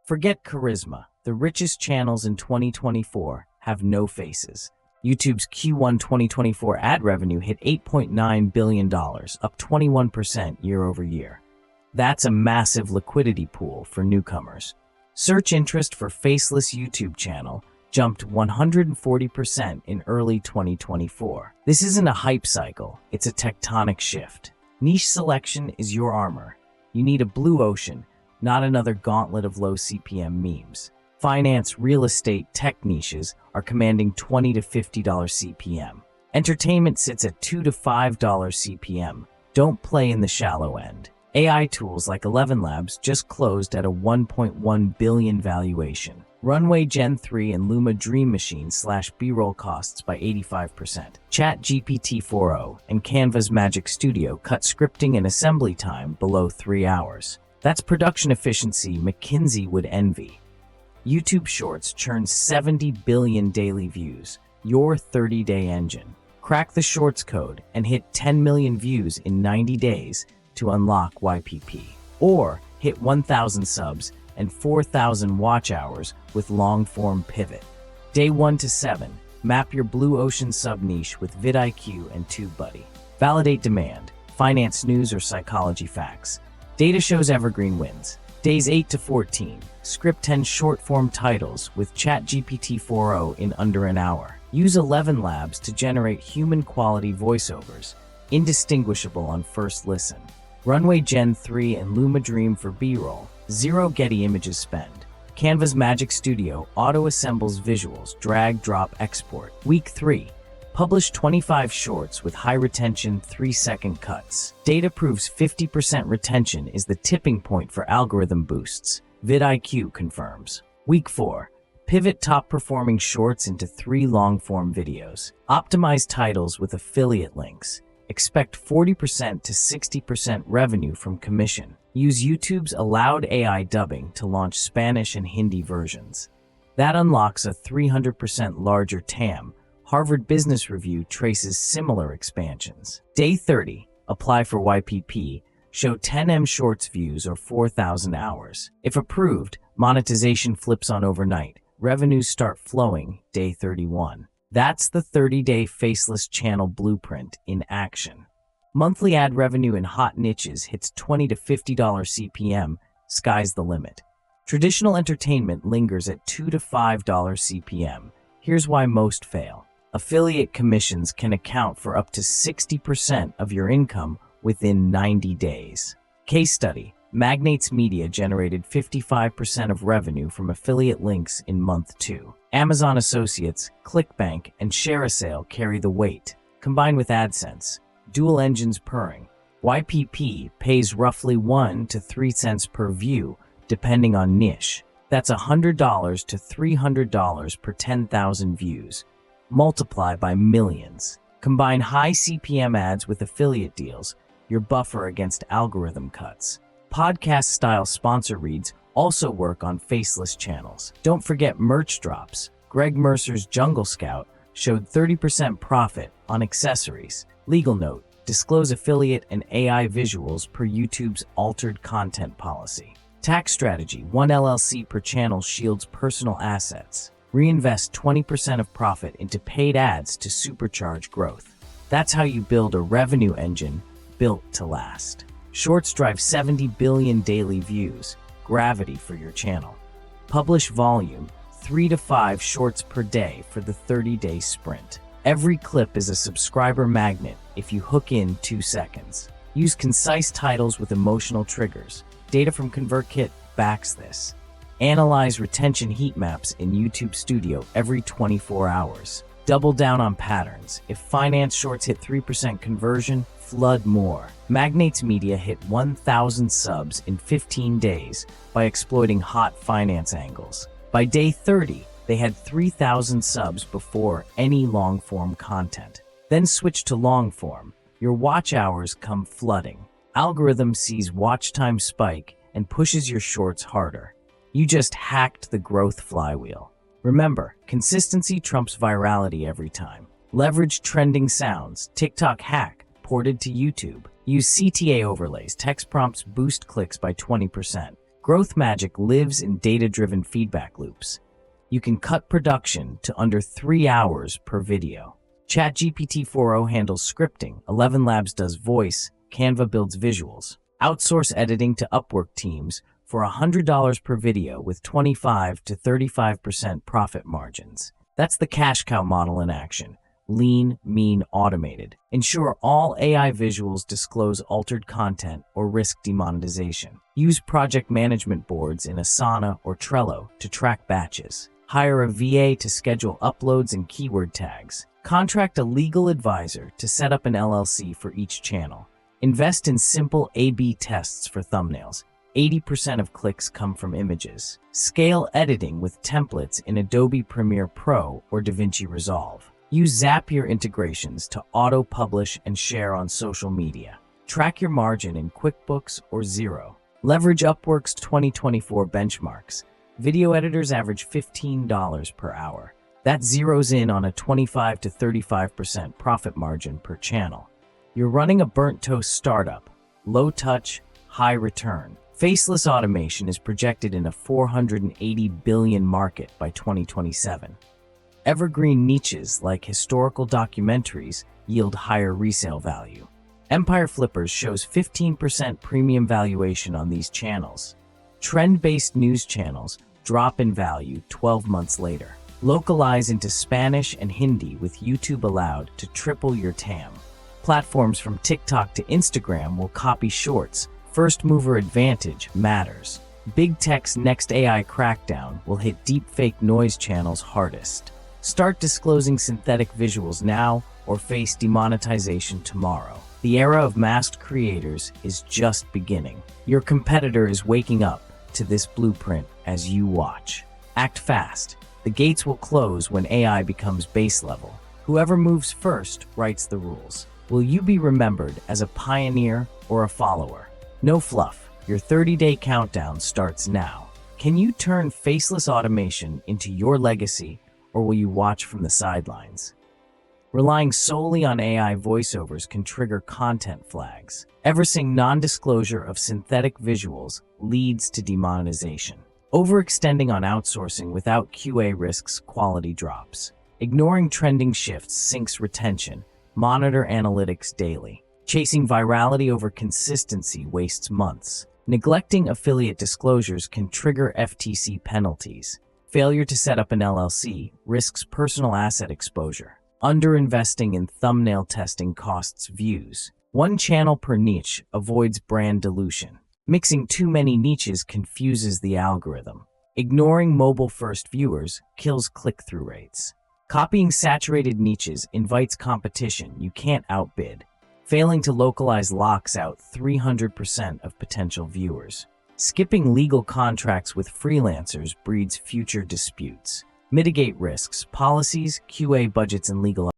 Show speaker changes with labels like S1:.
S1: Forget charisma. The richest channels in 2024 have no faces. YouTube's Q1 2024 ad revenue hit $8.9 billion, up 21% year over year. That's a massive liquidity pool for newcomers. Search interest for Faceless YouTube channel jumped 140% in early 2024. This isn't a hype cycle, it's a tectonic shift. Niche selection is your armor. You need a blue ocean, not another gauntlet of low CPM memes. Finance, real estate, tech niches are commanding $20 to $50 CPM. Entertainment sits at $2 to $5 CPM. Don't play in the shallow end. AI tools like ElevenLabs just closed at a $1.1 billion valuation. Runway Gen-3 and Luma Dream Machine / B-roll costs by 85%. ChatGPT 4o and Canva's Magic Studio cut scripting and assembly time below 3 hours. That's production efficiency McKinsey would envy. YouTube Shorts churns 70 billion daily views, your 30-day engine. Crack the Shorts code and hit 10 million views in 90 days to unlock YPP. Or hit 1,000 subs and 4,000 watch hours with long-form pivot. Day 1 to 7, map your blue ocean sub-niche with vidIQ and TubeBuddy. Validate demand, finance news or psychology facts. Data shows evergreen wins. Days 8 to 14, script 10 short-form titles with ChatGPT 4o in under an hour. Use ElevenLabs to generate human-quality voiceovers, indistinguishable on first listen. Runway Gen-3 and Luma Dream for B-roll, zero Getty images spend. Canva's Magic Studio auto-assembles visuals, drag, drop, export. Week 3, publish 25 shorts with high retention 3-second cuts. Data proves 50% retention is the tipping point for algorithm boosts. vidIQ confirms. Week 4, pivot top-performing shorts into 3 long-form videos. Optimize titles with affiliate links. Expect 40% to 60% revenue from commission. Use YouTube's allowed AI dubbing to launch Spanish and Hindi versions. That unlocks a 300% larger TAM. Harvard Business Review traces similar expansions. Day 30, apply for YPP, show 10M Shorts views or 4,000 hours. If approved, monetization flips on overnight. Revenues start flowing day 31. That's the 30-day Faceless channel blueprint in action. Monthly ad revenue in hot niches hits $20 to $50 CPM, sky's the limit. Traditional entertainment lingers at $2 to $5 CPM. Here's why most fail. Affiliate commissions can account for up to 60% of your income within 90 days. Case study, MagnatesMedia generated 55% of revenue from affiliate links in month 2. Amazon Associates, ClickBank, and ShareASale carry the weight. Combined with AdSense, dual engines purring, YPP pays roughly 1 to 3 cents per view, depending on niche. That's $100 to $300 per 10,000 views. Multiply by millions. Combine high CPM ads with affiliate deals, your buffer against algorithm cuts. Podcast-style sponsor reads also work on Faceless channels. Don't forget merch drops. Greg Mercer's Jungle Scout showed 30% profit on accessories. Legal note, disclose affiliate and AI visuals per YouTube's altered content policy. Tax strategy, 1 LLC per channel shields personal assets. Reinvest 20% of profit into paid ads to supercharge growth. That's how you build a revenue engine built to last. Shorts drive 70 billion daily views, gravity for your channel. Publish volume, 3 to 5 shorts per day for the 30-day sprint. Every clip is a subscriber magnet if you hook in 2 seconds. Use concise titles with emotional triggers. Data from ConvertKit backs this. Analyze retention heat maps in YouTube Studio every 24 hours. Double down on patterns. If finance shorts hit 3% conversion, flood more. MagnatesMedia hit 1,000 subs in 15 days by exploiting hot finance angles. By day 30, they had 3,000 subs before any long-form content. Then switch to long-form. Your watch hours come flooding. Algorithm sees watch time spike and pushes your shorts harder. You just hacked the growth flywheel. Remember, consistency trumps virality every time. Leverage trending sounds, TikTok hack, ported to YouTube. Use CTA overlays, text prompts boost clicks by 20%. Growth magic lives in data-driven feedback loops. You can cut production to under 3 hours per video. ChatGPT 4o handles scripting, ElevenLabs does voice, Canva builds visuals. Outsource editing to Upwork teams for $100 per video with 25 to 35% profit margins. That's the cash cow model in action. Lean, mean, automated. Ensure all AI visuals disclose altered content or risk demonetization. Use project management boards in Asana or Trello to track batches. Hire a VA to schedule uploads and keyword tags. Contract a legal advisor to set up an LLC for each channel. Invest in simple A/B tests for thumbnails. 80% of clicks come from images. Scale editing with templates in Adobe Premiere Pro or DaVinci Resolve. Use Zapier integrations to auto-publish and share on social media. Track your margin in QuickBooks or Xero. Leverage Upwork's 2024 benchmarks. Video editors average $15 per hour. That zeroes in on a 25 to 35% profit margin per channel. You're running a burnt toast startup. Low touch, high return. Faceless automation is projected in a $480 billion market by 2027. Evergreen niches like historical documentaries yield higher resale value. Empire Flippers shows 15% premium valuation on these channels. Trend-based news channels drop in value 12 months later. Localize into Spanish and Hindi with YouTube allowed to triple your TAM. Platforms from TikTok to Instagram will copy shorts. First mover advantage matters. Big Tech's next AI crackdown will hit deepfake noise channels hardest. Start disclosing synthetic visuals now or face demonetization tomorrow. The era of masked creators is just beginning. Your competitor is waking up to this blueprint as you watch. Act fast. The gates will close when AI becomes base level. Whoever moves first writes the rules. Will you be remembered as a pioneer or a follower? No fluff. Your 30-day countdown starts now. Can you turn faceless automation into your legacy, or will you watch from the sidelines? Relying solely on AI voiceovers can trigger content flags. Eversing non-disclosure of synthetic visuals leads to demonetization. Overextending on outsourcing without QA risks quality drops. Ignoring trending shifts sinks retention. Monitor analytics daily. Chasing virality over consistency wastes months. Neglecting affiliate disclosures can trigger FTC penalties. Failure to set up an LLC risks personal asset exposure. Underinvesting in thumbnail testing costs views. One channel per niche avoids brand dilution. Mixing too many niches confuses the algorithm. Ignoring mobile-first viewers kills click-through rates. Copying saturated niches invites competition you can't outbid. Failing to localize locks out 300% of potential viewers. Skipping legal contracts with freelancers breeds future disputes. Mitigate risks, policies, QA budgets, and legal